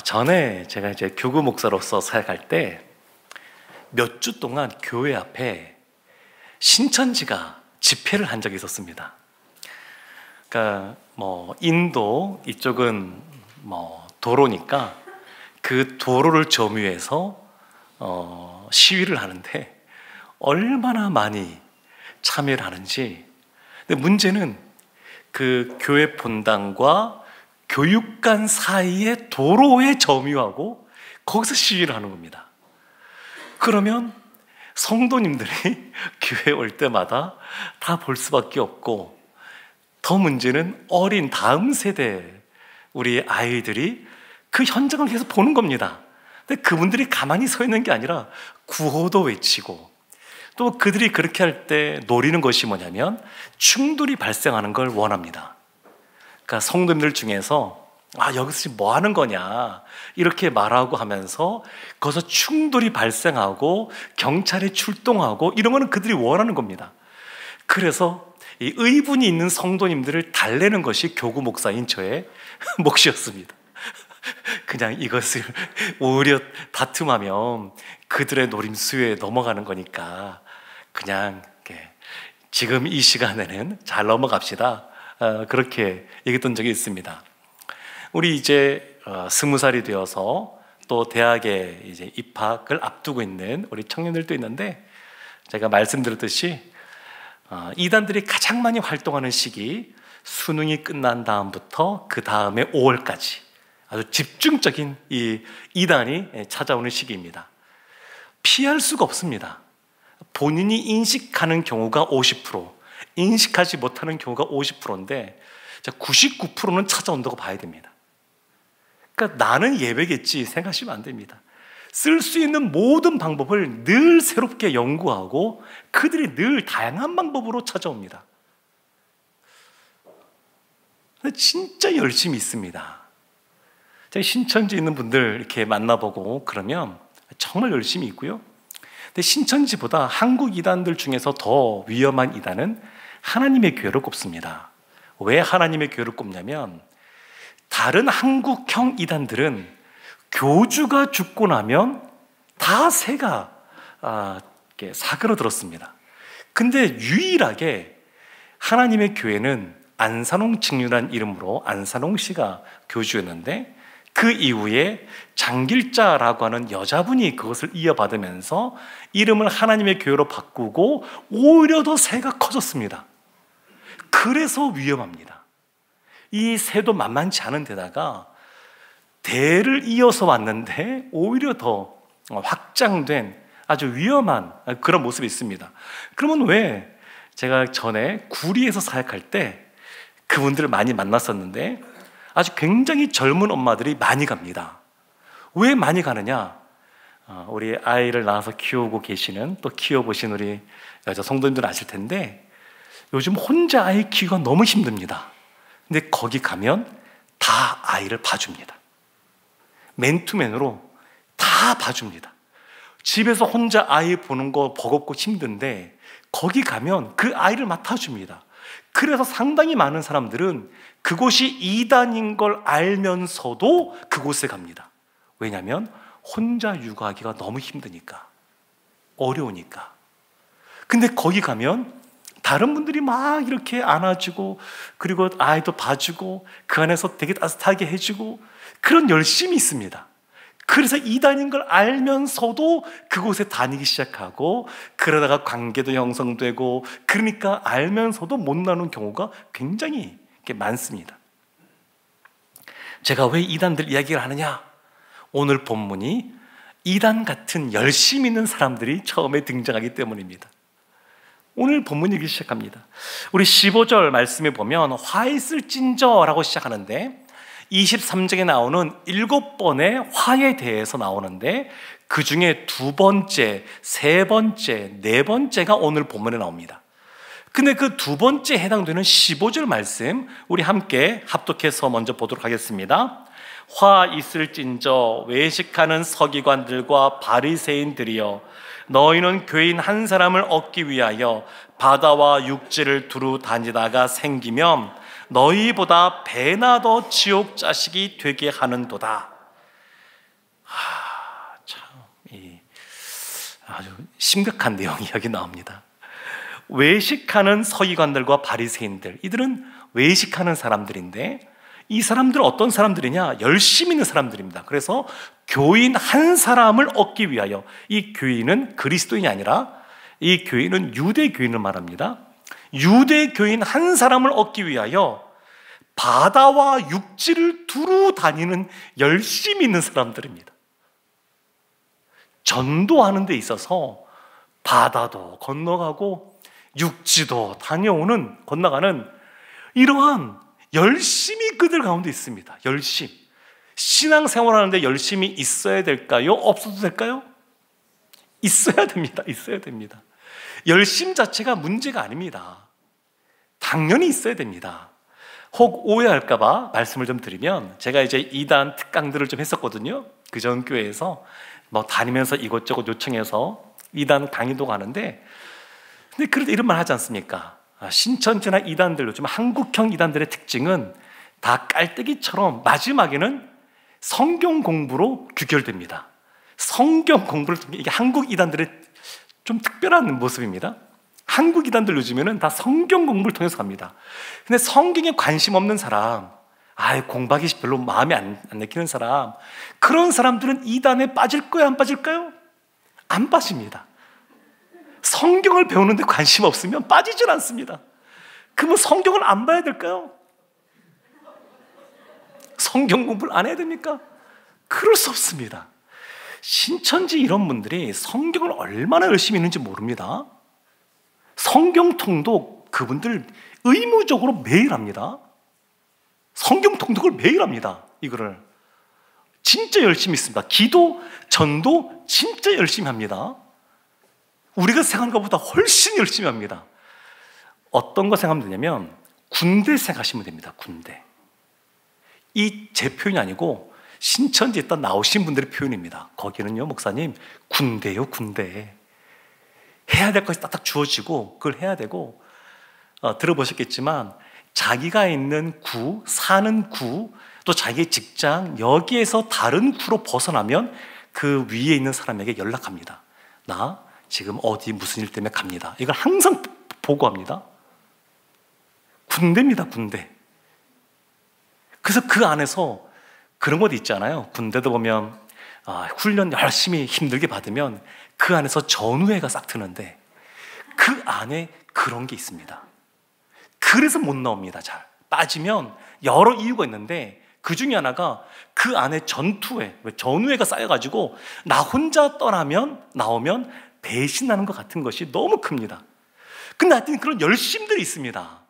전에 제가 이제 교구 목사로서 사역할 때 몇 주 동안 교회 앞에 신천지가 집회를 한 적이 있었습니다. 그러니까 인도 이쪽은 도로니까 그 도로를 점유해서 시위를 하는데 얼마나 많이 참여를 하는지. 근데 문제는 그 교회 본당과 교육관 사이에 도로에 점유하고 거기서 시위를 하는 겁니다. 그러면 성도님들이 교회 올 때마다 다 볼 수밖에 없고, 더 문제는 어린 다음 세대 우리 아이들이 그 현장을 계속 보는 겁니다. 근데 그분들이 가만히 서 있는 게 아니라 구호도 외치고, 또 그들이 그렇게 할 때 노리는 것이 뭐냐면 충돌이 발생하는 걸 원합니다. 그러니까 성도님들 중에서 여기서 지금 뭐 하는 거냐 이렇게 말하고 하면서 거기서 충돌이 발생하고 경찰이 출동하고 이런 거는 그들이 원하는 겁니다. 그래서 이 의분이 있는 성도님들을 달래는 것이 교구 목사인 저의 몫이었습니다. 그냥 이것을 오히려 다툼하면 그들의 노림수에 넘어가는 거니까 그냥 지금 이 시간에는 잘 넘어갑시다, 그렇게 얘기했던 적이 있습니다. 우리 이제 20살이 되어서 또 대학에 이제 입학을 앞두고 있는 우리 청년들도 있는데, 제가 말씀드렸듯이 이단들이 가장 많이 활동하는 시기, 수능이 끝난 다음부터 그 다음에 5월까지 아주 집중적인 이 이단이 찾아오는 시기입니다. 피할 수가 없습니다. 본인이 인식하는 경우가 50%, 인식하지 못하는 경우가 50%인데 99%는 찾아온다고 봐야 됩니다. 그러니까 나는 예배겠지 생각하시면 안 됩니다. 쓸 수 있는 모든 방법을 늘 새롭게 연구하고 그들이 늘 다양한 방법으로 찾아옵니다. 근데 진짜 열심히 있습니다. 제가 신천지 있는 분들 이렇게 만나보고 그러면 정말 열심히 있고요. 근데 신천지보다 한국 이단들 중에서 더 위험한 이단은 하나님의 교회를 꼽습니다. 왜 하나님의 교회를 꼽냐면, 다른 한국형 이단들은 교주가 죽고 나면 다 새가 사그러들었습니다. 근데 유일하게 하나님의 교회는 안산홍 직류란 이름으로 안산홍 씨가 교주였는데, 그 이후에 장길자라고 하는 여자분이 그것을 이어받으면서 이름을 하나님의 교회로 바꾸고 오히려 더 새가 커졌습니다. 그래서 위험합니다. 이 새도 만만치 않은 데다가 대를 이어서 왔는데 오히려 더 확장된 아주 위험한 그런 모습이 있습니다. 그러면 왜 제가 전에 구리에서 사역할 때 그분들을 많이 만났었는데 아주 굉장히 젊은 엄마들이 많이 갑니다. 왜 많이 가느냐? 우리 아이를 낳아서 키우고 계시는, 또 키워보신 우리 여자 성도님들 아실 텐데 요즘 혼자 아이 키우기가 너무 힘듭니다. 근데 거기 가면 다 아이를 봐줍니다. 맨투맨으로 다 봐줍니다. 집에서 혼자 아이 보는 거 버겁고 힘든데 거기 가면 그 아이를 맡아줍니다. 그래서 상당히 많은 사람들은 그곳이 이단인 걸 알면서도 그곳에 갑니다. 왜냐하면 혼자 육아하기가 너무 힘드니까, 어려우니까. 근데 거기 가면 다른 분들이 막 이렇게 안아주고, 그리고 아이도 봐주고, 그 안에서 되게 따뜻하게 해주고, 그런 열심이 있습니다. 그래서 이단인 걸 알면서도 그곳에 다니기 시작하고, 그러다가 관계도 형성되고, 그러니까 알면서도 못 나누는 경우가 굉장히 많습니다. 제가 왜 이단들 이야기를 하느냐? 오늘 본문이 이단 같은 열심 있는 사람들이 처음에 등장하기 때문입니다. 오늘 본문 읽기 시작합니다. 우리 15절 말씀에 보면 화 있을진저라고 시작하는데 23장에 나오는 7번의 화에 대해서 나오는데 그 중에 2번째, 3번째, 4번째가 오늘 본문에 나옵니다. 근데 그 2번째에 해당되는 15절 말씀 우리 함께 합독해서 먼저 보도록 하겠습니다. 화 있을진저 외식하는 서기관들과 바리새인들이여, 너희는 교인 한 사람을 얻기 위하여 바다와 육지를 두루 다니다가 생기면 너희보다 배나 더 지옥 자식이 되게 하는도다. 아주 심각한 내용이 여기 나옵니다. 외식하는 서기관들과 바리새인들, 이들은 외식하는 사람들인데 이 사람들은 어떤 사람들이냐? 열심히 있는 사람들입니다. 그래서 교인 한 사람을 얻기 위하여, 이 교인은 그리스도인이 아니라 이 교인은 유대 교인을 말합니다. 유대 교인 한 사람을 얻기 위하여 바다와 육지를 두루 다니는 열심히 있는 사람들입니다. 전도하는 데 있어서 바다도 건너가고 육지도 건너가는 이러한 열심히 그들 가운데 있습니다. 열심. 신앙생활하는데 열심히 있어야 될까요? 없어도 될까요? 있어야 됩니다. 있어야 됩니다. 열심 자체가 문제가 아닙니다. 당연히 있어야 됩니다. 혹 오해할까봐 말씀을 좀 드리면, 제가 이제 이단 특강들을 좀 했었거든요. 그 전 교회에서 다니면서 이것저것 요청해서 이단 강의도 가는데, 근데 그럴 때 이런 말 하지 않습니까? 신천지나 이단들, 요즘 한국형 이단들의 특징은 다 깔때기처럼 마지막에는 성경 공부로 귀결됩니다. 성경 공부를 통해, 이게 한국 이단들의 좀 특별한 모습입니다. 한국 이단들 요즘에는 다 성경 공부를 통해서 갑니다. 근데 성경에 관심 없는 사람, 공부하기 별로 마음에 안 내키는 사람, 그런 사람들은 이단에 빠질까요? 안 빠질까요? 안 빠집니다. 성경을 배우는데 관심 없으면 빠지질 않습니다. 그러면 성경을 안 봐야 될까요? 성경 공부를 안 해야 됩니까? 그럴 수 없습니다. 신천지 이런 분들이 성경을 얼마나 열심히 읽는지 모릅니다. 성경 통독 그분들 의무적으로 매일 합니다. 성경 통독을 매일 합니다. 이거를 진짜 열심히 있습니다. 기도, 전도 진짜 열심히 합니다. 우리가 생각하는 것보다 훨씬 열심히 합니다. 어떤 거 생각하면 되냐면 군대 생각하시면 됩니다. 군대. 이 제 표현이 아니고 신천지에 있다 나오신 분들의 표현입니다. 거기는요, 목사님, 군대요, 군대. 해야 될 것이 딱딱 주어지고 그걸 해야 되고, 들어보셨겠지만 자기가 있는 구, 사는 구, 또 자기의 직장, 여기에서 다른 구로 벗어나면 그 위에 있는 사람에게 연락합니다. 나 지금 어디 무슨 일 때문에 갑니다. 이걸 항상 보고합니다. 군대입니다, 군대. 그래서 그 안에서 그런 것도 있잖아요. 군대도 보면 훈련 열심히 힘들게 받으면 그 안에서 전우회가 싹 트는데 그 안에 그런 게 있습니다. 그래서 못 나옵니다. 잘 빠지면 여러 이유가 있는데 그 중에 하나가 그 안에 전우회가 쌓여가지고 나 혼자 나오면 배신하는 것 같은 것이 너무 큽니다. 근데 하여튼 그런 열심들이 있습니다.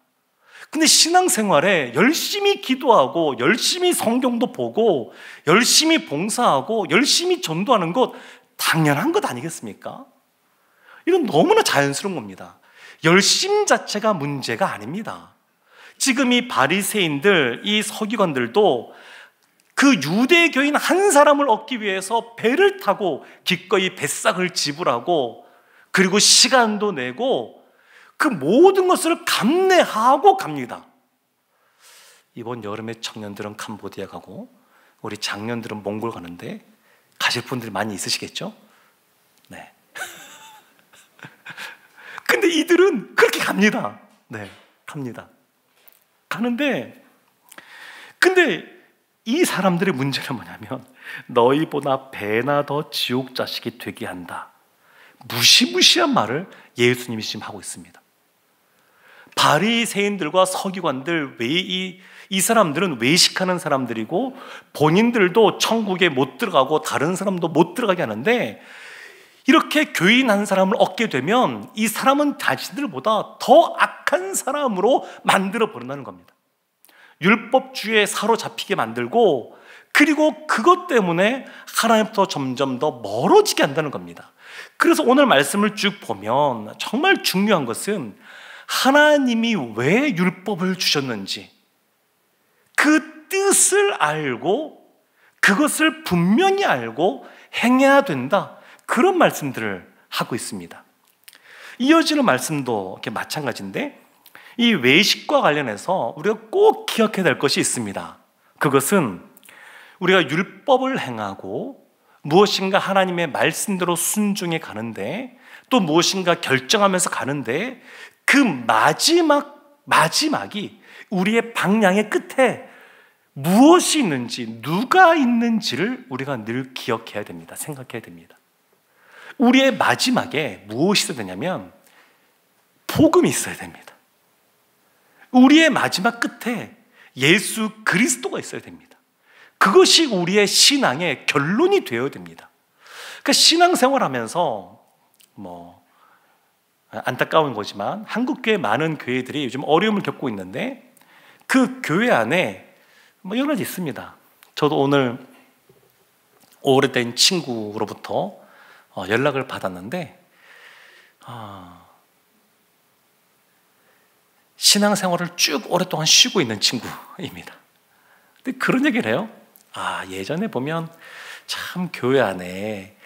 근데 신앙생활에 열심히 기도하고 열심히 성경도 보고 열심히 봉사하고 열심히 전도하는 것 당연한 것 아니겠습니까? 이건 너무나 자연스러운 겁니다. 열심 자체가 문제가 아닙니다. 지금 이 바리새인들, 이 서기관들도 그 유대교인 한 사람을 얻기 위해서 배를 타고 기꺼이 뱃삭을 지불하고 그리고 시간도 내고 그 모든 것을 감내하고 갑니다. 이번 여름에 청년들은 캄보디아 가고 우리 장년들은 몽골 가는데 가실 분들이 많이 있으시겠죠? 네. 근데 이들은 그렇게 갑니다. 네, 갑니다. 가는데 근데 이 사람들의 문제는 뭐냐면 너희보다 배나 더 지옥 자식이 되게 한다. 무시무시한 말을 예수님이 지금 하고 있습니다. 바리새인들과 서기관들, 이 사람들은 외식하는 사람들이고 본인들도 천국에 못 들어가고 다른 사람도 못 들어가게 하는데 이렇게 교인 한 사람을 얻게 되면 이 사람은 자신들보다 더 악한 사람으로 만들어 버린다는 겁니다. 율법주의에 사로잡히게 만들고 그리고 그것 때문에 하나님부터 점점 더 멀어지게 한다는 겁니다. 그래서 오늘 말씀을 쭉 보면 정말 중요한 것은 하나님이 왜 율법을 주셨는지 그 뜻을 알고 그것을 분명히 알고 행해야 된다, 그런 말씀들을 하고 있습니다. 이어지는 말씀도 이렇게 마찬가지인데 이 외식과 관련해서 우리가 꼭 기억해야 될 것이 있습니다. 그것은 우리가 율법을 행하고 무엇인가 하나님의 말씀대로 순종해 가는데, 또 무엇인가 결정하면서 가는데, 그 마지막이 우리의 방향의 끝에 무엇이 있는지, 누가 있는지를 우리가 늘 기억해야 됩니다. 생각해야 됩니다. 우리의 마지막에 무엇이 있어야 되냐면 복음이 있어야 됩니다. 우리의 마지막 끝에 예수 그리스도가 있어야 됩니다. 그것이 우리의 신앙의 결론이 되어야 됩니다. 그러니까 신앙생활하면서 안타까운 거지만 한국교회 많은 교회들이 요즘 어려움을 겪고 있는데, 그 교회 안에 여러 가지 있습니다. 저도 오늘 오래된 친구로부터 연락을 받았는데, 신앙생활을 쭉 오랫동안 쉬고 있는 친구입니다. 근데 그런 얘기를 해요. 예전에 보면 참 교회 안에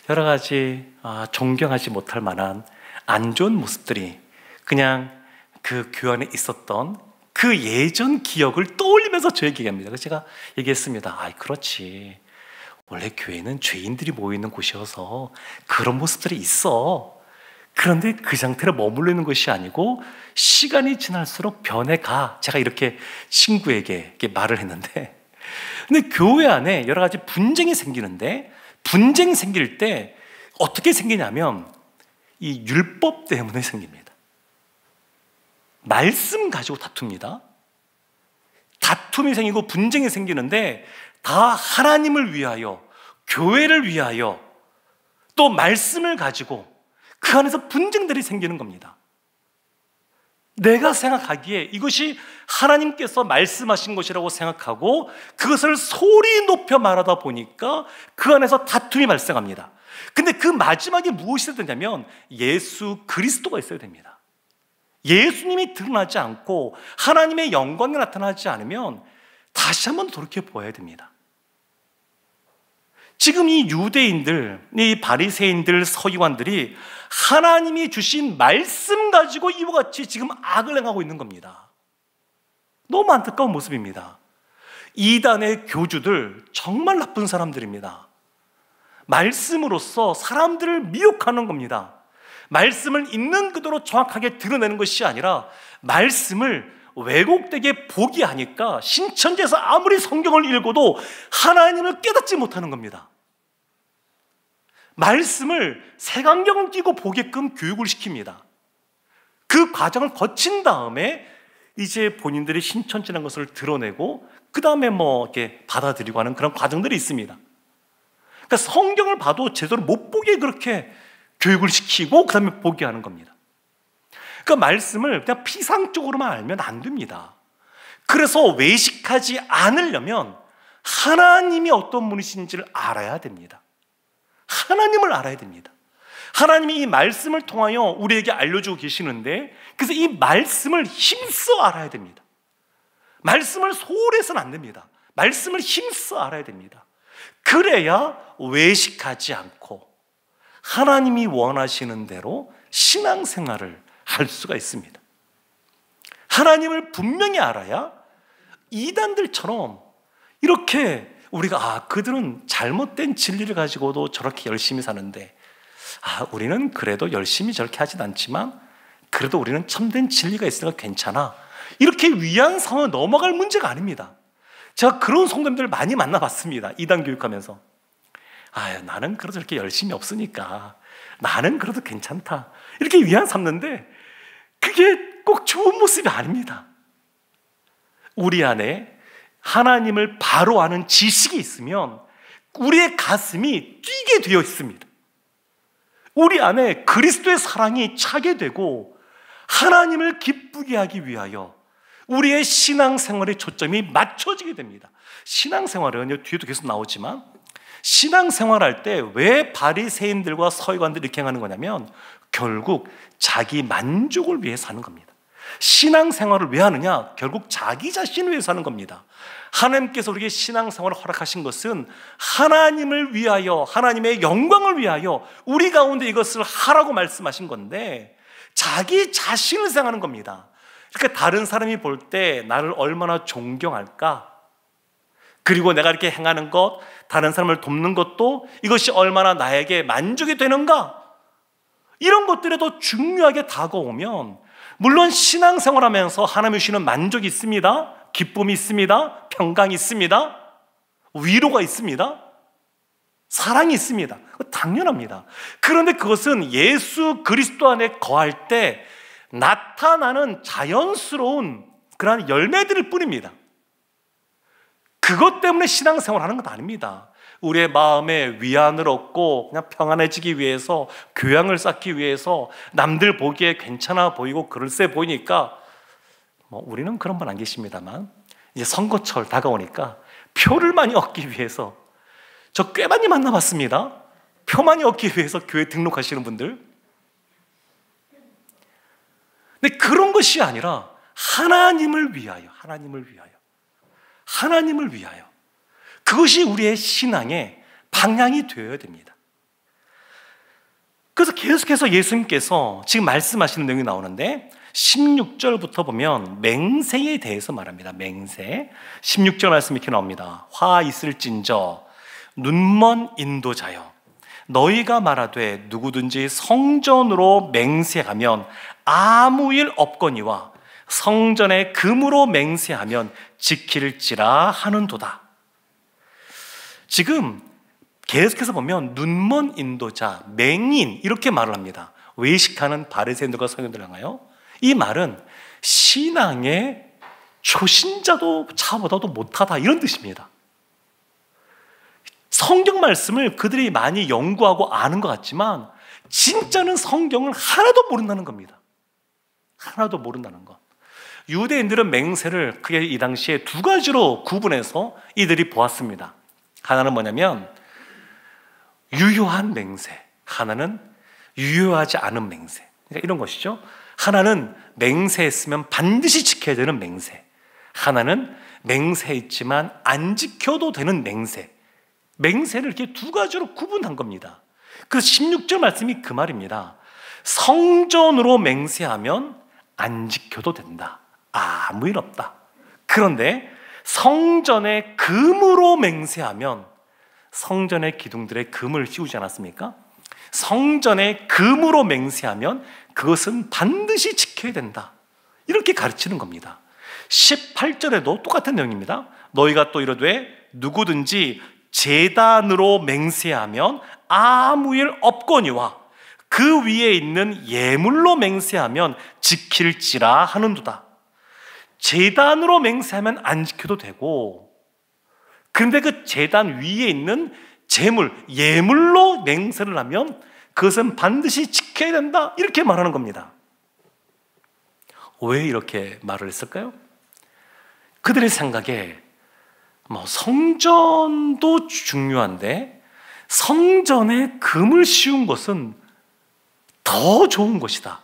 여러 가지 존경하지 못할 만한 안 좋은 모습들이 그냥 그 교회 안에 있었던 그 예전 기억을 떠올리면서 저 얘기합니다. 그래서 제가 얘기했습니다. 그렇지. 원래 교회는 죄인들이 모이는 곳이어서 그런 모습들이 있어. 그런데 그 상태로 머물러 있는 것이 아니고 시간이 지날수록 변해가. 제가 이렇게 친구에게 이렇게 말을 했는데, 근데 교회 안에 여러 가지 분쟁이 생기는데, 분쟁 생길 때 어떻게 생기냐면 이 율법 때문에 생깁니다. 말씀 가지고 다툽니다. 다툼이 생기고 분쟁이 생기는데 다 하나님을 위하여, 교회를 위하여, 또 말씀을 가지고 그 안에서 분쟁들이 생기는 겁니다. 내가 생각하기에 이것이 하나님께서 말씀하신 것이라고 생각하고 그것을 소리 높여 말하다 보니까 그 안에서 다툼이 발생합니다. 근데 그 마지막에 무엇이 있어야 되냐면 예수 그리스도가 있어야 됩니다. 예수님이 드러나지 않고 하나님의 영광이 나타나지 않으면 다시 한번 돌이켜 보아야 됩니다. 지금 이 유대인들, 이 바리새인들, 서기관들이 하나님이 주신 말씀 가지고 이와 같이 지금 악을 행하고 있는 겁니다. 너무 안타까운 모습입니다. 이단의 교주들 정말 나쁜 사람들입니다. 말씀으로써 사람들을 미혹하는 겁니다. 말씀을 있는 그대로 정확하게 드러내는 것이 아니라 말씀을 왜곡되게 보게 하니까 신천지에서 아무리 성경을 읽어도 하나님을 깨닫지 못하는 겁니다. 말씀을 색안경을 끼고 보게끔 교육을 시킵니다. 그 과정을 거친 다음에 이제 본인들이 신천지라는 것을 드러내고 그 다음에 이렇게 받아들이고 하는 그런 과정들이 있습니다. 그러니까 성경을 봐도 제대로 못 보게 그렇게 교육을 시키고 그 다음에 보게 하는 겁니다. 그러니까 말씀을 그냥 피상적으로만 알면 안 됩니다. 그래서 외식하지 않으려면 하나님이 어떤 분이신지를 알아야 됩니다. 하나님을 알아야 됩니다. 하나님이 이 말씀을 통하여 우리에게 알려주고 계시는데, 그래서 이 말씀을 힘써 알아야 됩니다. 말씀을 소홀히 해서는 안 됩니다. 말씀을 힘써 알아야 됩니다. 그래야 외식하지 않고 하나님이 원하시는 대로 신앙생활을 할 수가 있습니다. 하나님을 분명히 알아야 이단들처럼 이렇게 우리가 그들은 잘못된 진리를 가지고도 저렇게 열심히 사는데 우리는 그래도 열심히 저렇게 하진 않지만 그래도 우리는 참된 진리가 있으니까 괜찮아, 이렇게 위안 상황을 넘어갈 문제가 아닙니다. 제가 그런 성도님들 많이 만나봤습니다. 이단 교육하면서 나는 그래도 저렇게 열심히 없으니까 나는 그래도 괜찮다, 이렇게 위안 삼는데 그게 꼭 좋은 모습이 아닙니다. 우리 안에 하나님을 바로 아는 지식이 있으면 우리의 가슴이 뛰게 되어 있습니다. 우리 안에 그리스도의 사랑이 차게 되고 하나님을 기쁘게 하기 위하여 우리의 신앙생활의 초점이 맞춰지게 됩니다. 신앙생활은 뒤에도 계속 나오지만 신앙생활할 때 왜 바리새인들과 서기관들이 이렇게 하는 거냐면 결국 자기 만족을 위해서 하는 겁니다. 신앙생활을 왜 하느냐? 결국 자기 자신을 위해서 하는 겁니다. 하나님께서 우리에게 신앙생활을 허락하신 것은 하나님을 위하여, 하나님의 영광을 위하여 우리 가운데 이것을 하라고 말씀하신 건데 자기 자신을 생각하는 겁니다. 그러니까 다른 사람이 볼 때 나를 얼마나 존경할까? 그리고 내가 이렇게 행하는 것, 다른 사람을 돕는 것도 이것이 얼마나 나에게 만족이 되는가, 이런 것들에 더 중요하게 다가오면, 물론 신앙생활하면서 하나님이 주시는 만족이 있습니다. 기쁨이 있습니다. 평강이 있습니다. 위로가 있습니다. 사랑이 있습니다. 당연합니다. 그런데 그것은 예수 그리스도 안에 거할 때 나타나는 자연스러운 그러한 열매들일 뿐입니다. 그것 때문에 신앙생활하는 건 아닙니다. 우리의 마음에 위안을 얻고 그냥 평안해지기 위해서, 교양을 쌓기 위해서, 남들 보기에 괜찮아 보이고 그럴싸해 보이니까, 우리는 그런 분 안 계십니다만, 이제 선거철 다가오니까 표를 많이 얻기 위해서, 저 꽤 많이 만나봤습니다. 표 많이 얻기 위해서 교회 등록하시는 분들. 근데 그런 것이 아니라 하나님을 위하여, 하나님을 위하여, 하나님을 위하여, 그것이 우리의 신앙의 방향이 되어야 됩니다. 그래서 계속해서 예수님께서 지금 말씀하시는 내용이 나오는데, 16절부터 보면 맹세에 대해서 말합니다. 맹세. 16절 말씀이 이렇게 나옵니다. 화 있을진저 눈먼 인도자여, 너희가 말하되 누구든지 성전으로 맹세하면 아무 일 없거니와 성전에 금으로 맹세하면 지킬지라 하는도다. 지금 계속해서 보면 눈먼 인도자, 맹인, 이렇게 말을 합니다. 외식하는 바리새인들과 서기관들을 향하여. 이 말은 신앙의 초신자도 차보다도 못하다, 이런 뜻입니다. 성경 말씀을 그들이 많이 연구하고 아는 것 같지만 진짜는 성경을 하나도 모른다는 겁니다. 하나도 모른다는 것. 유대인들은 맹세를 크게 이 당시에 두 가지로 구분해서 이들이 보았습니다. 하나는 뭐냐면 유효한 맹세, 하나는 유효하지 않은 맹세. 그러니까 이런 것이죠. 하나는 맹세했으면 반드시 지켜야 되는 맹세, 하나는 맹세했지만 안 지켜도 되는 맹세. 맹세를 이렇게 두 가지로 구분한 겁니다. 그래서 16절 말씀이 그 말입니다. 성전으로 맹세하면 안 지켜도 된다. 아무 일 없다. 그런데 성전에 금으로 맹세하면, 성전의 기둥들에 금을 씌우지 않았습니까? 성전에 금으로 맹세하면 그것은 반드시 지켜야 된다. 이렇게 가르치는 겁니다. 18절에도 똑같은 내용입니다. 너희가 또 이르되 누구든지 제단으로 맹세하면 아무 일 없거니와 그 위에 있는 예물로 맹세하면 지킬지라 하는도다. 제단으로 맹세하면 안 지켜도 되고, 그런데 그 제단 위에 있는 제물, 예물로 맹세를 하면 그것은 반드시 지켜야 된다, 이렇게 말하는 겁니다. 왜 이렇게 말을 했을까요? 그들의 생각에 성전도 중요한데 성전에 금을 씌운 것은 더 좋은 것이다.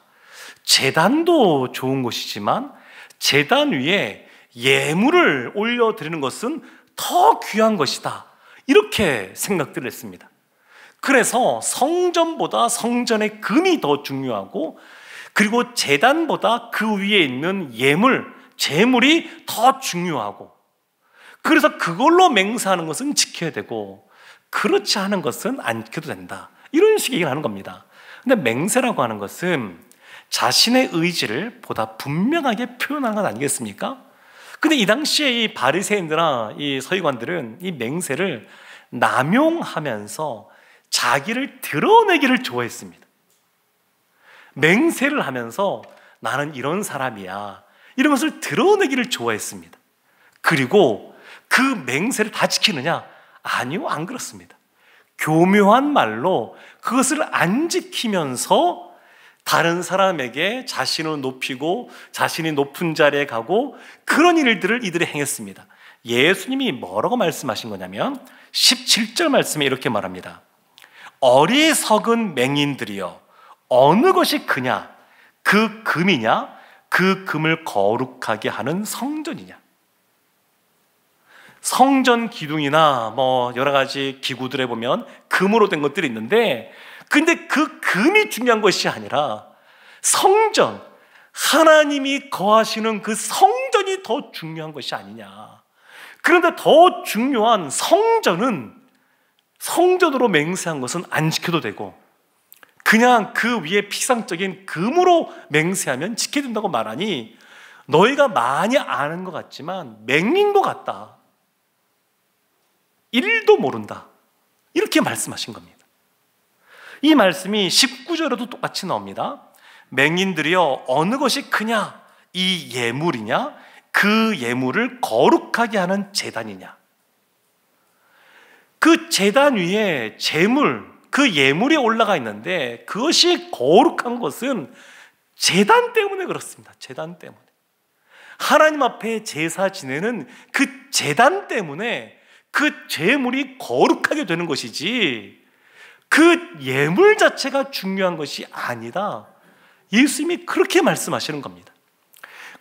제단도 좋은 것이지만 제단 위에 예물을 올려드리는 것은 더 귀한 것이다, 이렇게 생각들을 했습니다. 그래서 성전보다 성전의 금이 더 중요하고, 그리고 제단보다 그 위에 있는 예물, 제물이 더 중요하고, 그래서 그걸로 맹세하는 것은 지켜야 되고 그렇지 않은 것은 안 지켜도 된다, 이런 식의 얘기를 하는 겁니다. 근데 맹세라고 하는 것은 자신의 의지를 보다 분명하게 표현하는 것 아니겠습니까? 근데 이 당시에 이 바리새인들이나 이 서기관들은 이 맹세를 남용하면서 자기를 드러내기를 좋아했습니다. 맹세를 하면서 나는 이런 사람이야, 이런 것을 드러내기를 좋아했습니다. 그리고 그 맹세를 다 지키느냐? 아니요, 안 그렇습니다. 교묘한 말로 그것을 안 지키면서 다른 사람에게 자신을 높이고 자신이 높은 자리에 가고, 그런 일들을 이들이 행했습니다. 예수님이 뭐라고 말씀하신 거냐면 17절 말씀에 이렇게 말합니다. 어리석은 맹인들이여, 어느 것이 크냐? 그 금이냐? 그 금을 거룩하게 하는 성전이냐? 성전 기둥이나 여러 가지 기구들에 보면 금으로 된 것들이 있는데, 근데 그 금이 중요한 것이 아니라 성전, 하나님이 거하시는 그 성전이 더 중요한 것이 아니냐. 그런데 더 중요한 성전은 성전으로 맹세한 것은 안 지켜도 되고, 그냥 그 위에 피상적인 금으로 맹세하면 지켜야 된다고 말하니 너희가 많이 아는 것 같지만 맹인 것 같다, 일도 모른다, 이렇게 말씀하신 겁니다. 이 말씀이 19절에도 똑같이 나옵니다. 맹인들이여 어느 것이 크냐, 이 예물이냐, 그 예물을 거룩하게 하는 제단이냐. 그 제단 위에 제물, 그 예물이 올라가 있는데 그것이 거룩한 것은 제단 때문에 그렇습니다. 제단 때문에. 하나님 앞에 제사 지내는 그 제단 때문에 그 제물이 거룩하게 되는 것이지 그 예물 자체가 중요한 것이 아니다. 예수님이 그렇게 말씀하시는 겁니다.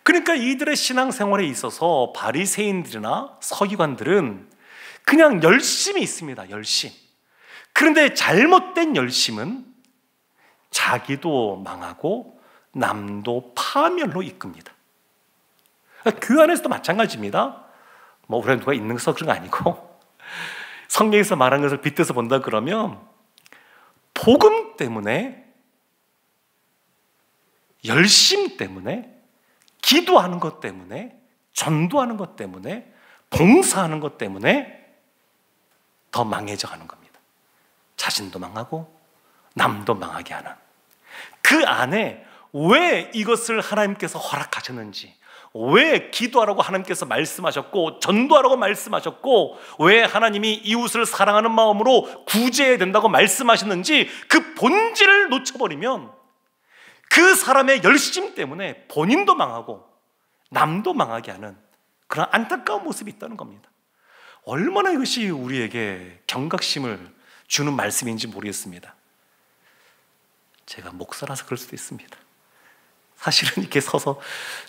그러니까 이들의 신앙생활에 있어서 바리새인들이나 서기관들은 그냥 열심이 있습니다. 열심. 그런데 잘못된 열심은 자기도 망하고 남도 파멸로 이끕니다. 교회 안에서도 마찬가지입니다. 뭐 우리가 누가 있는 것서 그런 거 아니고, 성경에서 말한 것을 빗대서 본다 그러면 복음 때문에, 열심 때문에, 기도하는 것 때문에, 전도하는 것 때문에, 봉사하는 것 때문에 더 망해져 가는 겁니다. 자신도 망하고 남도 망하게 하는, 그 안에 왜 이것을 하나님께서 허락하셨는지, 왜 기도하라고 하나님께서 말씀하셨고 전도하라고 말씀하셨고 왜 하나님이 이웃을 사랑하는 마음으로 구제해야 된다고 말씀하셨는지 그 본질을 놓쳐버리면 그 사람의 열심 때문에 본인도 망하고 남도 망하게 하는 그런 안타까운 모습이 있다는 겁니다. 얼마나 이것이 우리에게 경각심을 주는 말씀인지 모르겠습니다. 제가 목사라서 그럴 수도 있습니다. 사실은 이렇게 서서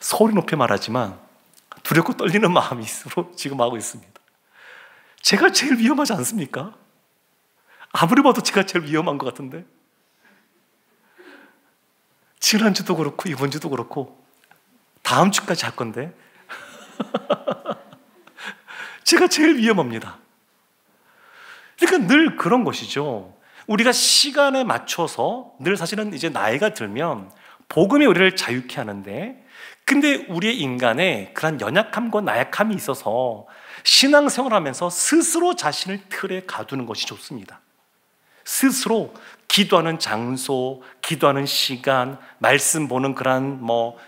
소리 높여 말하지만 두렵고 떨리는 마음이 있으로 지금 하고 있습니다. 제가 제일 위험하지 않습니까? 아무리 봐도 제가 제일 위험한 것 같은데, 지난주도 그렇고 이번 주도 그렇고 다음 주까지 할 건데 제가 제일 위험합니다. 그러니까 늘 그런 것이죠. 우리가 시간에 맞춰서 늘 사실은 이제 나이가 들면 복음이 우리를 자유케 하는데, 근데 우리의 인간의 그런 연약함과 나약함이 있어서 신앙생활을 하면서 스스로 자신을 틀에 가두는 것이 좋습니다. 스스로 기도하는 장소, 기도하는 시간, 말씀 보는 그런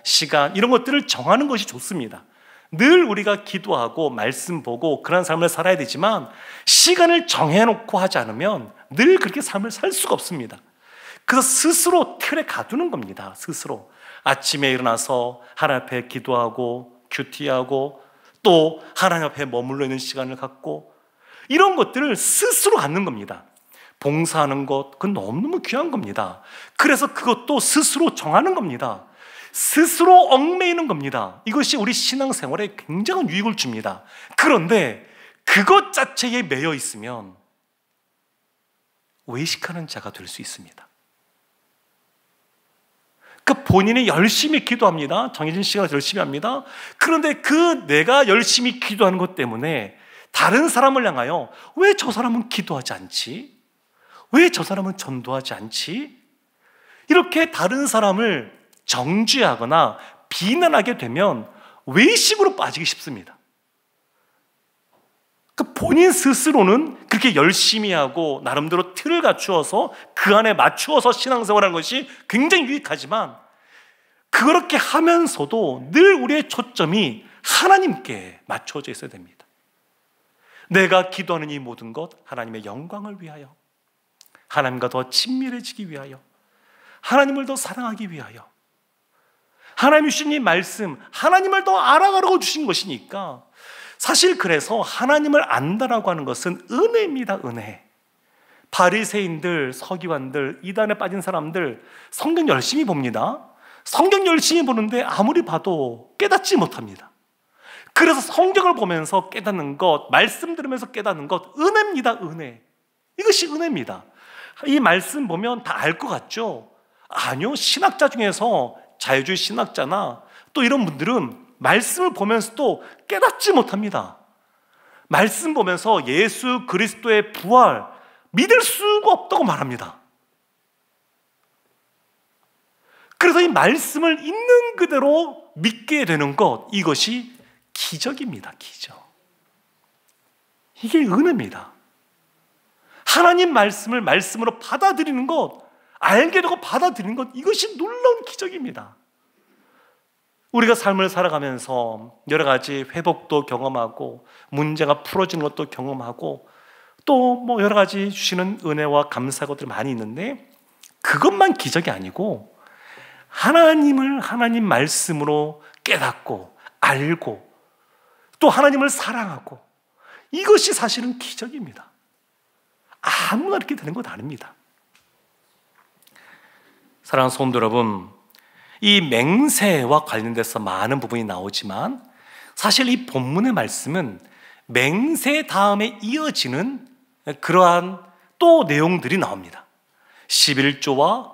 시간, 이런 것들을 정하는 것이 좋습니다. 늘 우리가 기도하고 말씀 보고 그런 삶을 살아야 되지만 시간을 정해놓고 하지 않으면 늘 그렇게 삶을 살 수가 없습니다. 그래서 스스로 틀에 가두는 겁니다. 스스로 아침에 일어나서 하나님 앞에 기도하고 큐티하고 또 하나님 앞에 머물러 있는 시간을 갖고 이런 것들을 스스로 갖는 겁니다. 봉사하는 것, 그건 너무너무 귀한 겁니다. 그래서 그것도 스스로 정하는 겁니다. 스스로 얽매이는 겁니다. 이것이 우리 신앙생활에 굉장한 유익을 줍니다. 그런데 그것 자체에 매여 있으면 외식하는 자가 될 수 있습니다. 그 본인이 열심히 기도합니다. 정해진 시간에 열심히 합니다. 그런데 그 내가 열심히 기도하는 것 때문에 다른 사람을 향하여 왜 저 사람은 기도하지 않지? 왜 저 사람은 전도하지 않지? 이렇게 다른 사람을 정죄하거나 비난하게 되면 외식으로 빠지기 쉽습니다. 그 본인 스스로는 그렇게 열심히 하고 나름대로 틀을 갖추어서 그 안에 맞추어서 신앙생활하는 것이 굉장히 유익하지만 그렇게 하면서도 늘 우리의 초점이 하나님께 맞춰져 있어야 됩니다. 내가 기도하는 이 모든 것 하나님의 영광을 위하여, 하나님과 더 친밀해지기 위하여, 하나님을 더 사랑하기 위하여, 하나님이 주신 이 말씀, 하나님을 더 알아가라고 주신 것이니까 사실 그래서 하나님을 안다라고 하는 것은 은혜입니다. 은혜. 바리새인들, 서기관들, 이단에 빠진 사람들 성경 열심히 봅니다. 성경 열심히 보는데 아무리 봐도 깨닫지 못합니다. 그래서 성경을 보면서 깨닫는 것, 말씀 들으면서 깨닫는 것, 은혜입니다. 은혜. 이것이 은혜입니다. 이 말씀 보면 다 알 것 같죠? 아니요. 신학자 중에서 자유주의 신학자나 또 이런 분들은 말씀을 보면서도 깨닫지 못합니다. 말씀 보면서 예수 그리스도의 부활 믿을 수가 없다고 말합니다. 그래서 이 말씀을 있는 그대로 믿게 되는 것, 이것이 기적입니다. 기적. 이게 은혜입니다. 하나님 말씀을 말씀으로 받아들이는 것, 알게 되고 받아들이는 것, 이것이 놀라운 기적입니다. 우리가 삶을 살아가면서 여러 가지 회복도 경험하고 문제가 풀어지는 것도 경험하고 또 뭐 여러 가지 주시는 은혜와 감사의 것들이 많이 있는데, 그것만 기적이 아니고 하나님을 하나님 말씀으로 깨닫고 알고 또 하나님을 사랑하고, 이것이 사실은 기적입니다. 아무나 이렇게 되는 것 아닙니다. 사랑하는 성도 여러분, 이 맹세와 관련돼서 많은 부분이 나오지만 사실 이 본문의 말씀은 맹세 다음에 이어지는 그러한 또 내용들이 나옵니다. 11조와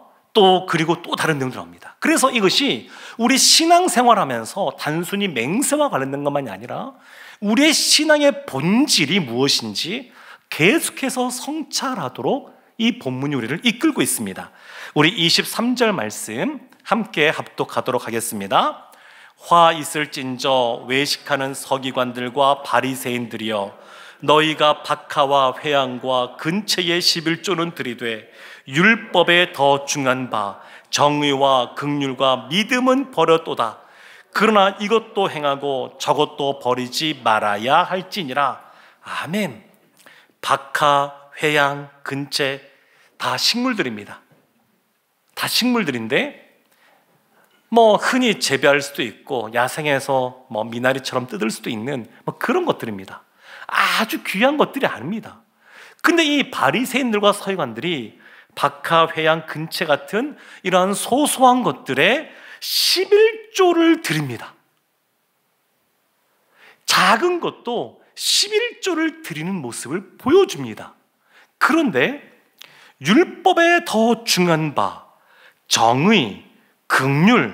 그리고 또 다른 내용들이 나옵니다. 그래서 이것이 우리 신앙생활하면서 단순히 맹세와 관련된 것만이 아니라 우리의 신앙의 본질이 무엇인지 계속해서 성찰하도록 이 본문이 우리를 이끌고 있습니다. 우리 23절 말씀 함께 합독하도록 하겠습니다. 화 있을진저 외식하는 서기관들과 바리새인들이여, 너희가 박하와 회양과 근처의 11조는 들이되 율법에 더 중한 바 정의와 긍휼과 믿음은 버렸도다. 그러나 이것도 행하고 저것도 버리지 말아야 할지니라. 아멘. 박하, 회양, 근체 다 식물들입니다. 다 식물들인데 뭐 흔히 재배할 수도 있고 야생에서 뭐 미나리처럼 뜯을 수도 있는 뭐 그런 것들입니다. 아주 귀한 것들이 아닙니다. 근데 이 바리새인들과 서기관들이 박하, 회양, 근체 같은 이러한 소소한 것들에 11조를 드립니다. 작은 것도 11조를 드리는 모습을 보여줍니다. 그런데 율법에 더 중한 바 정의, 긍휼,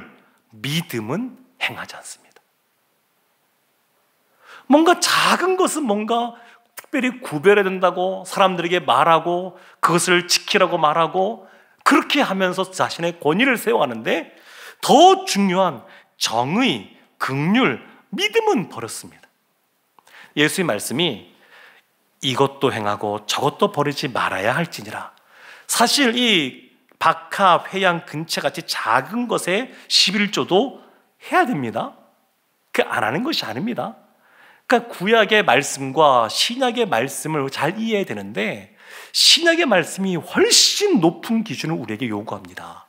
믿음은 행하지 않습니다. 뭔가 작은 것은 뭔가 특별히 구별해야 된다고 사람들에게 말하고 그것을 지키라고 말하고 그렇게 하면서 자신의 권위를 세워가는데, 더 중요한 정의, 긍휼, 믿음은 버렸습니다. 예수의 말씀이 이것도 행하고 저것도 버리지 말아야 할지니라. 사실 이 박하, 회양, 근체같이 작은 것에 11조도 해야 됩니다. 그 안 하는 것이 아닙니다. 그러니까 구약의 말씀과 신약의 말씀을 잘 이해해야 되는데, 신약의 말씀이 훨씬 높은 기준을 우리에게 요구합니다.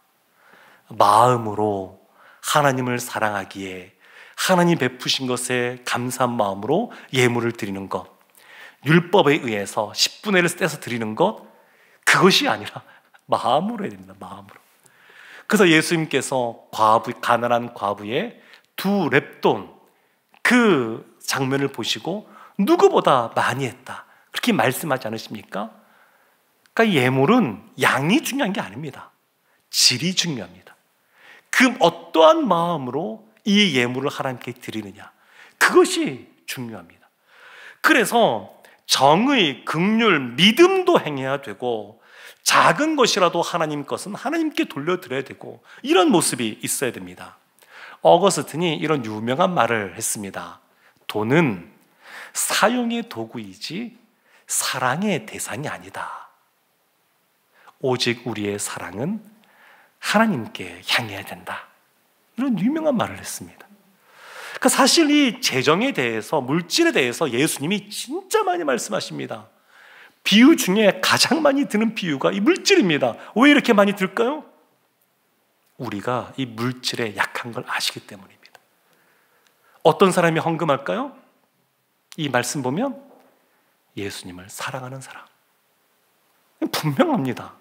마음으로 하나님을 사랑하기에 하나님 베푸신 것에 감사한 마음으로 예물을 드리는 것, 율법에 의해서 10분의 1을 떼서 드리는 것, 그것이 아니라 마음으로 해야 됩니다. 마음으로. 그래서 예수님께서 가난한 과부의 2렙돈 그 장면을 보시고 누구보다 많이 했다, 그렇게 말씀하지 않으십니까? 그러니까 예물은 양이 중요한 게 아닙니다. 질이 중요합니다. 그 어떠한 마음으로 이 예물을 하나님께 드리느냐, 그것이 중요합니다. 그래서 정의, 긍휼, 믿음도 행해야 되고 작은 것이라도 하나님 것은 하나님께 돌려드려야 되고, 이런 모습이 있어야 됩니다. 어거스틴이 이런 유명한 말을 했습니다. 돈은 사용의 도구이지 사랑의 대상이 아니다. 오직 우리의 사랑은 하나님께 향해야 된다. 이런 유명한 말을 했습니다. 그러니까 사실 이 재정에 대해서, 물질에 대해서 예수님이 진짜 많이 말씀하십니다. 비유 중에 가장 많이 드는 비유가 이 물질입니다. 왜 이렇게 많이 들까요? 우리가 이 물질에 약한 걸 아시기 때문입니다. 어떤 사람이 헌금할까요? 이 말씀 보면 예수님을 사랑하는 사람. 분명합니다.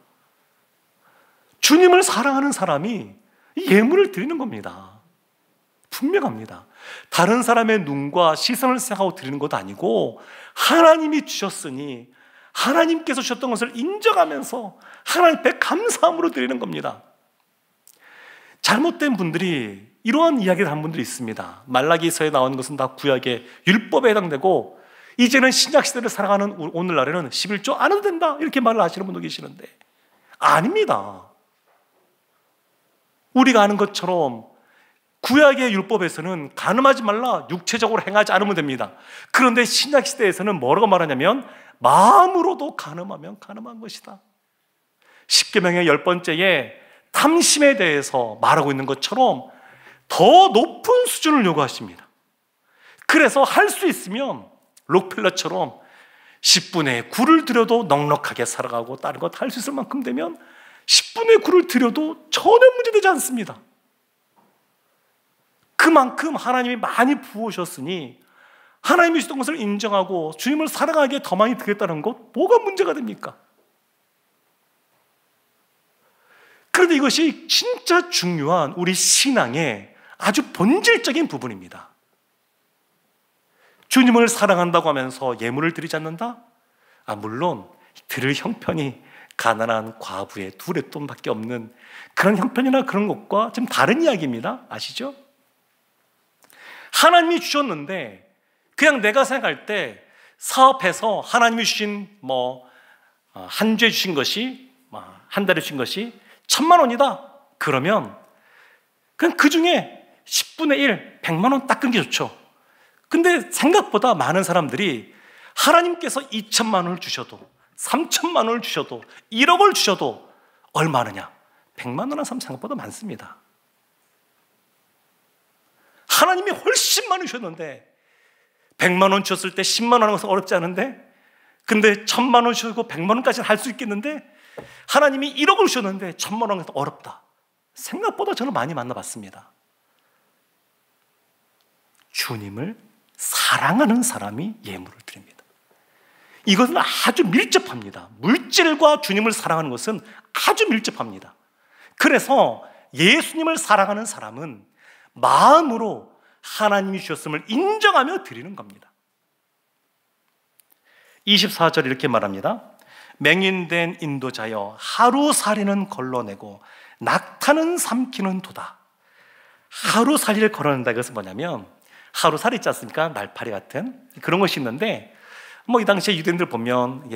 주님을 사랑하는 사람이 예물을 드리는 겁니다. 분명합니다. 다른 사람의 눈과 시선을 생각하고 드리는 것도 아니고, 하나님이 주셨으니 하나님께서 주셨던 것을 인정하면서 하나님 앞에 감사함으로 드리는 겁니다. 잘못된 분들이 이러한 이야기를 한 분들이 있습니다. 말라기서에 나오는 것은 다 구약의 율법에 해당되고 이제는 신약시대를 살아가는 오늘날에는 11조 안 해도 된다 이렇게 말을 하시는 분도 계시는데 아닙니다. 우리가 아는 것처럼 구약의 율법에서는 간음하지 말라, 육체적으로 행하지 않으면 됩니다. 그런데 신약시대에서는 뭐라고 말하냐면 마음으로도 간음하면 간음한 것이다. 십계명의 10번째에 탐심에 대해서 말하고 있는 것처럼 더 높은 수준을 요구하십니다. 그래서 할 수 있으면 록펠러처럼 10분의 9를 들여도 넉넉하게 살아가고 다른 것 할 수 있을 만큼 되면 10분의 9를 들여도 전혀 문제되지 않습니다. 그만큼 하나님이 많이 부으셨으니 하나님이 주셨던 것을 인정하고 주님을 사랑하기에 더 많이 드렸다는 것 뭐가 문제가 됩니까? 그런데 이것이 진짜 중요한 우리 신앙의 아주 본질적인 부분입니다. 주님을 사랑한다고 하면서 예물을 드리지 않는다? 물론 드릴 형편이 가난한 과부의 두레돈밖에 없는 그런 형편이나 그런 것과 좀 다른 이야기입니다. 아시죠? 하나님이 주셨는데 그냥 내가 생각할 때 사업해서 하나님이 주신 한 주에 주신 것이 한 달에 주신 것이 1,000만 원이다. 그러면 그냥 그 중에 10분의 1, 100만 원 닦은 게 좋죠. 근데 생각보다 많은 사람들이 하나님께서 2,000만 원을 주셔도 3,000만 원을 주셔도 1억을 주셔도 얼마 하느냐? 100만 원 하는 사람 생각보다 많습니다. 하나님이 훨씬 많이 주셨는데 100만 원 주셨을 때 10만 원 하는 것은 어렵지 않은데 근데 1,000만 원 주시고 100만 원까지는 할 수 있겠는데 하나님이 1억을 주셨는데 1,000만 원은 어렵다. 생각보다 저는 많이 만나봤습니다. 주님을 사랑하는 사람이 예물을 드립니다. 이것은 아주 밀접합니다. 물질과 주님을 사랑하는 것은 아주 밀접합니다. 그래서 예수님을 사랑하는 사람은 마음으로 하나님이 주셨음을 인정하며 드리는 겁니다. 24절 이렇게 말합니다. 맹인된 인도자여 하루살이는 걸러내고 낙타는 삼키는 도다. 하루살이를 걸어낸다. 이것은 뭐냐면 하루살이 있지 않습니까? 날파리 같은 그런 것이 있는데 이 당시에 유대인들 보면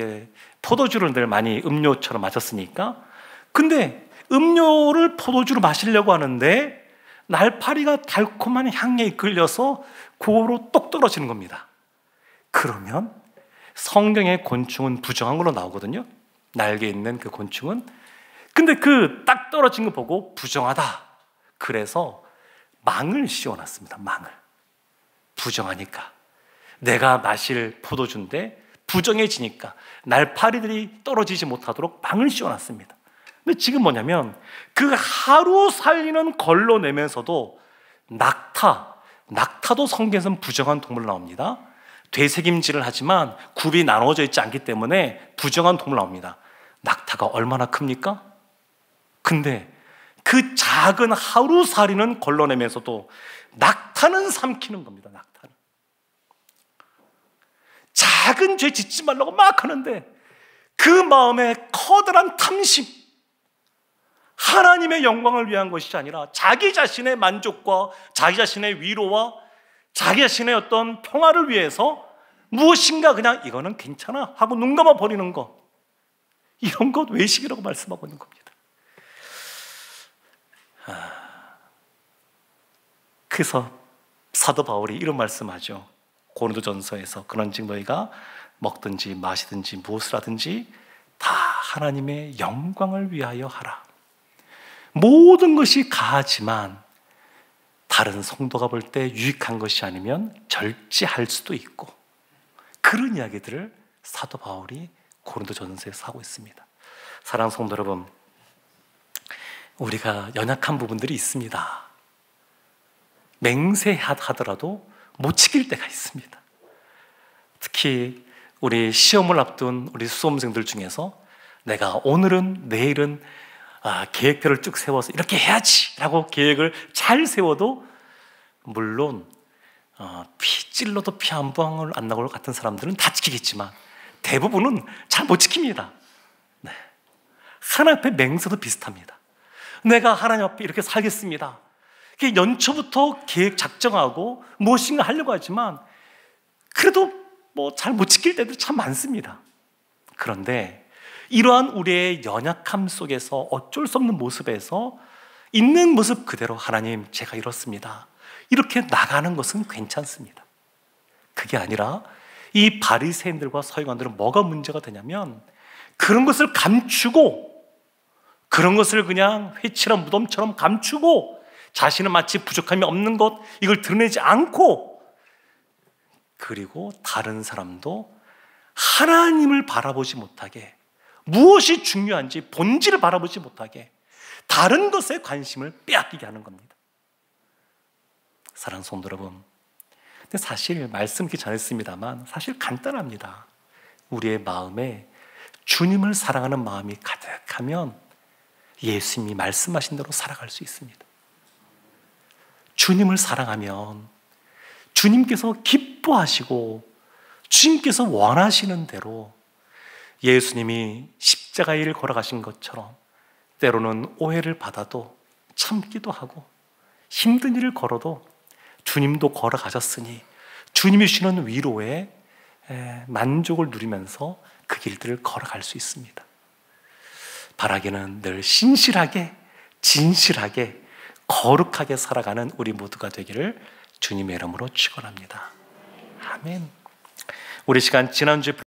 포도주를 늘 많이 음료처럼 마셨으니까 근데 음료를 포도주로 마시려고 하는데 날파리가 달콤한 향에 이끌려서 고로 똑 떨어지는 겁니다. 그러면 성경의 곤충은 부정한 걸로 나오거든요. 날개 있는 그 곤충은. 근데 그 딱 떨어진 거 보고 부정하다. 그래서 망을 씌워놨습니다. 망을. 부정하니까. 내가 마실 포도주인데 부정해지니까 날파리들이 떨어지지 못하도록 망을 씌워놨습니다. 근데 지금 뭐냐면 그 하루 살리는 걸러내면서도 낙타도 성경에서는 부정한 동물로 나옵니다. 되새김질을 하지만 굽이 나눠져 있지 않기 때문에 부정한 동물 나옵니다. 낙타가 얼마나 큽니까? 근데 그 작은 하루살이는 걸러내면서도 낙타는 삼키는 겁니다. 낙타는 작은 죄 짓지 말라고 막 하는데 그 마음에 커다란 탐심, 하나님의 영광을 위한 것이 아니라 자기 자신의 만족과 자기 자신의 위로와 자기 자신의 어떤 평화를 위해서 무엇인가 그냥 이거는 괜찮아 하고 눈 감아 버리는 것, 이런 것 외식이라고 말씀하고 있는 겁니다. 그래서 사도 바울이 이런 말씀하죠. 고린도전서에서 그런즉 너희가 먹든지 마시든지 무엇을 하든지 다 하나님의 영광을 위하여 하라. 모든 것이 가하지만 다른 성도가 볼 때 유익한 것이 아니면 절제할 수도 있고, 그런 이야기들을 사도 바울이 고린도전서에서 하고 있습니다. 사랑하는 성도 여러분, 우리가 연약한 부분들이 있습니다. 맹세하더라도 못 지킬 때가 있습니다. 특히 우리 시험을 앞둔 우리 수험생들 중에서 내가 오늘은 내일은 계획표를 쭉 세워서 이렇게 해야지 라고 계획을 잘 세워도 물론 피 찔러도 피 한 방울 안 나올 것 같은 사람들은 다 지키겠지만 대부분은 잘 못 지킵니다. 네. 하나님 앞에 맹세도 비슷합니다. 내가 하나님 앞에 이렇게 살겠습니다. 연초부터 계획 작정하고 무엇인가 하려고 하지만 그래도 잘 못 지킬 때도 참 많습니다. 그런데 이러한 우리의 연약함 속에서 어쩔 수 없는 모습에서 있는 모습 그대로 하나님 제가 이렇습니다, 이렇게 나가는 것은 괜찮습니다. 그게 아니라 이 바리새인들과 서기관들은 뭐가 문제가 되냐면 그런 것을 감추고, 그런 것을 그냥 회칠한 무덤처럼 감추고, 자신은 마치 부족함이 없는 것 이걸 드러내지 않고, 그리고 다른 사람도 하나님을 바라보지 못하게, 무엇이 중요한지 본질을 바라보지 못하게 다른 것에 관심을 빼앗기게 하는 겁니다. 사랑하는 성도 여러분, 근데 사실 말씀드리기 전했습니다만 사실 간단합니다. 우리의 마음에 주님을 사랑하는 마음이 가득하면 예수님이 말씀하신 대로 살아갈 수 있습니다. 주님을 사랑하면 주님께서 기뻐하시고 주님께서 원하시는 대로 예수님이 십자가의 일을 걸어가신 것처럼 때로는 오해를 받아도 참기도 하고 힘든 일을 걸어도 주님도 걸어가셨으니 주님이 주시는 위로에 만족을 누리면서 그 길들을 걸어갈 수 있습니다. 바라기는 늘 신실하게, 진실하게, 거룩하게 살아가는 우리 모두가 되기를 주님의 이름으로 축원합니다. 아멘. 우리 시간 지난주에